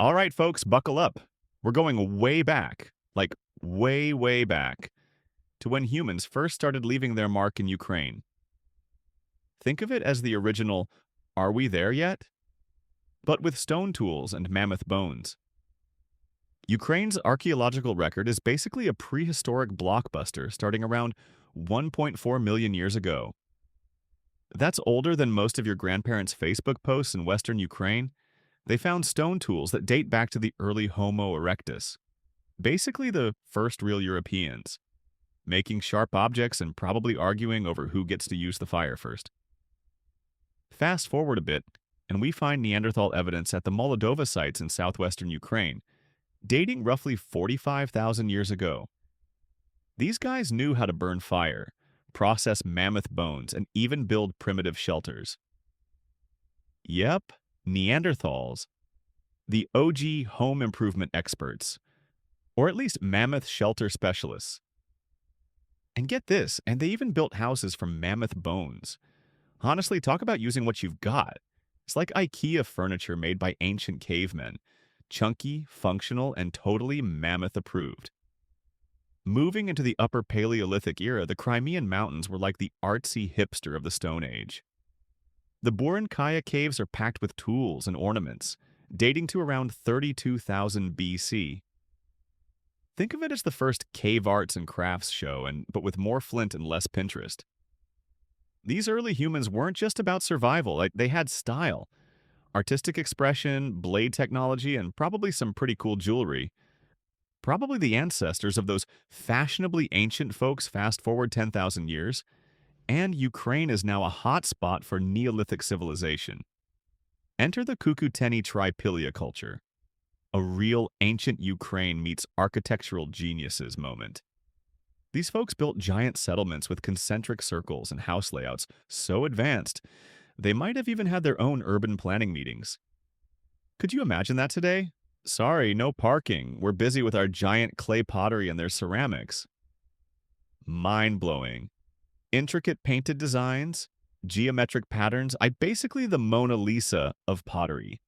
All right, folks, buckle up. We're going way back, like way, way back, to when humans first started leaving their mark in Ukraine. Think of it as the original Are We There Yet? But with stone tools and mammoth bones. Ukraine's archaeological record is basically a prehistoric blockbuster starting around 1.4 million years ago. That's older than most of your grandparents' Facebook posts in western Ukraine. They found stone tools that date back to the early Homo erectus, basically the first real Europeans, making sharp objects and probably arguing over who gets to use the fire first. Fast forward a bit, and we find Neanderthal evidence at the Moldova sites in southwestern Ukraine, dating roughly 45,000 years ago. These guys knew how to burn fire, process mammoth bones, and even build primitive shelters. Yep, Neanderthals, the OG home improvement experts, or at least mammoth shelter specialists. And get this, and they even built houses from mammoth bones. Honestly, talk about using what you've got. It's like IKEA furniture made by ancient cavemen. Chunky, functional, and totally mammoth approved. Moving into the Upper Paleolithic era, the Crimean Mountains were like the artsy hipster of the Stone Age. The Burankaya caves are packed with tools and ornaments, dating to around 32,000 BC. Think of it as the first cave arts and crafts show, but with more flint and less Pinterest. These early humans weren't just about survival, they had style. Artistic expression, blade technology, and probably some pretty cool jewelry. Probably the ancestors of those fashionably ancient folks fast forward 10,000 years, and Ukraine is now a hotspot for Neolithic civilization. Enter the Kukuteni Tripilia culture, a real ancient Ukraine meets architectural geniuses moment. These folks built giant settlements with concentric circles and house layouts so advanced, they might have even had their own urban planning meetings. Could you imagine that today? Sorry, no parking. We're busy with our giant clay pottery and their ceramics. Mind-blowing. Intricate painted designs, geometric patterns, basically the Mona Lisa of pottery.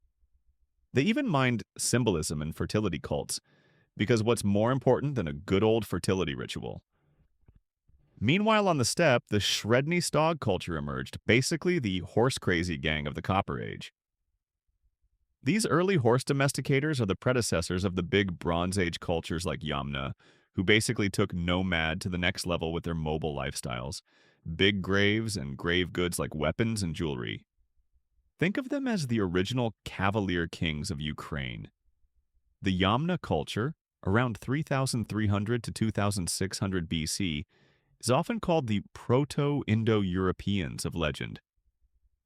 They even mined symbolism and fertility cults, because what's more important than a good old fertility ritual? Meanwhile, on the steppe, the Shredny Stog culture emerged, basically the horse-crazy gang of the Copper Age. These early horse domesticators are the predecessors of the big Bronze Age cultures like Yamna, who basically took nomad to the next level with their mobile lifestyles, big graves and grave goods like weapons and jewelry. Think of them as the original cavalier kings of Ukraine. The Yamna culture, around 3,300 to 2,600 BC, is often called the Proto-Indo-Europeans of legend.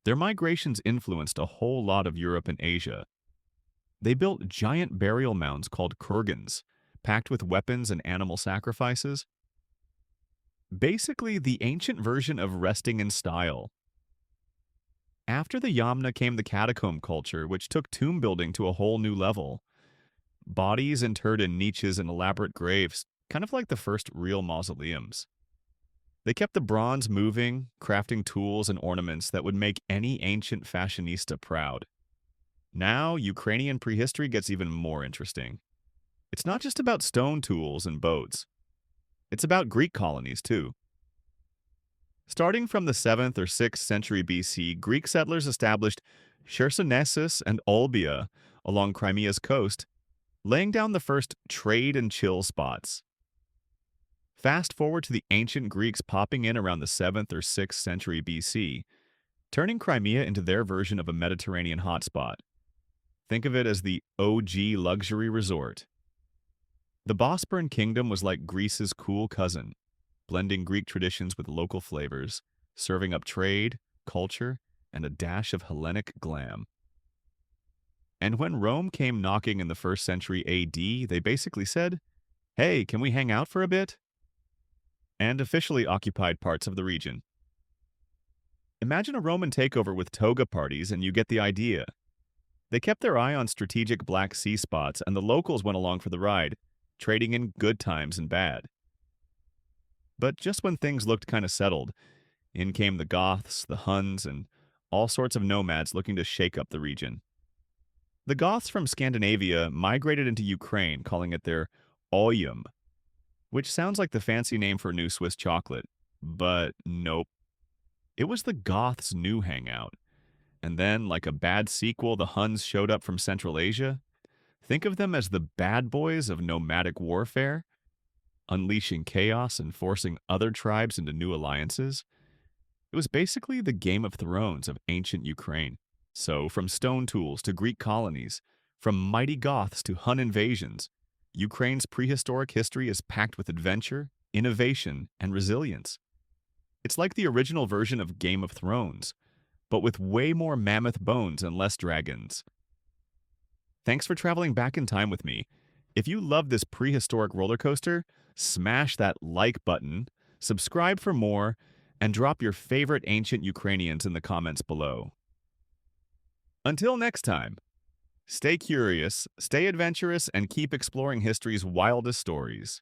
Their migrations influenced a whole lot of Europe and Asia. They built giant burial mounds called kurgans, packed with weapons and animal sacrifices. Basically, the ancient version of resting in style. After the Yamna came the catacomb culture, which took tomb building to a whole new level. Bodies interred in niches and elaborate graves, kind of like the first real mausoleums. They kept the bronze moving, crafting tools and ornaments that would make any ancient fashionista proud. Now, Ukrainian prehistory gets even more interesting. It's not just about stone tools and boats. It's about Greek colonies, too. Starting from the 7th or 6th century BC, Greek settlers established Chersonesus and Olbia along Crimea's coast, laying down the first trade and chill spots. Fast forward to the ancient Greeks popping in around the 7th or 6th century BC, turning Crimea into their version of a Mediterranean hotspot. Think of it as the OG luxury resort. The Bosporan Kingdom was like Greece's cool cousin, blending Greek traditions with local flavors, serving up trade, culture, and a dash of Hellenic glam. And when Rome came knocking in the 1st century AD, they basically said, "Hey, can we hang out for a bit?" And officially occupied parts of the region. Imagine a Roman takeover with toga parties and you get the idea. They kept their eye on strategic Black Sea spots and the locals went along for the ride, trading in good times and bad. But just when things looked kind of settled, in came the Goths, the Huns, and all sorts of nomads looking to shake up the region. The Goths from Scandinavia migrated into Ukraine, calling it their Oyum, which sounds like the fancy name for new Swiss chocolate. But nope, it was the Goths' new hangout. And then, like a bad sequel, the Huns showed up from Central Asia. Think of them as the bad boys of nomadic warfare, unleashing chaos and forcing other tribes into new alliances. It was basically the Game of Thrones of ancient Ukraine. So, from stone tools to Greek colonies, from mighty Goths to Hun invasions, Ukraine's prehistoric history is packed with adventure, innovation, and resilience. It's like the original version of Game of Thrones, but with way more mammoth bones and less dragons. Thanks for traveling back in time with me. If you love this prehistoric roller coaster, smash that like button, subscribe for more, and drop your favorite ancient Ukrainians in the comments below. Until next time, stay curious, stay adventurous, and keep exploring history's wildest stories.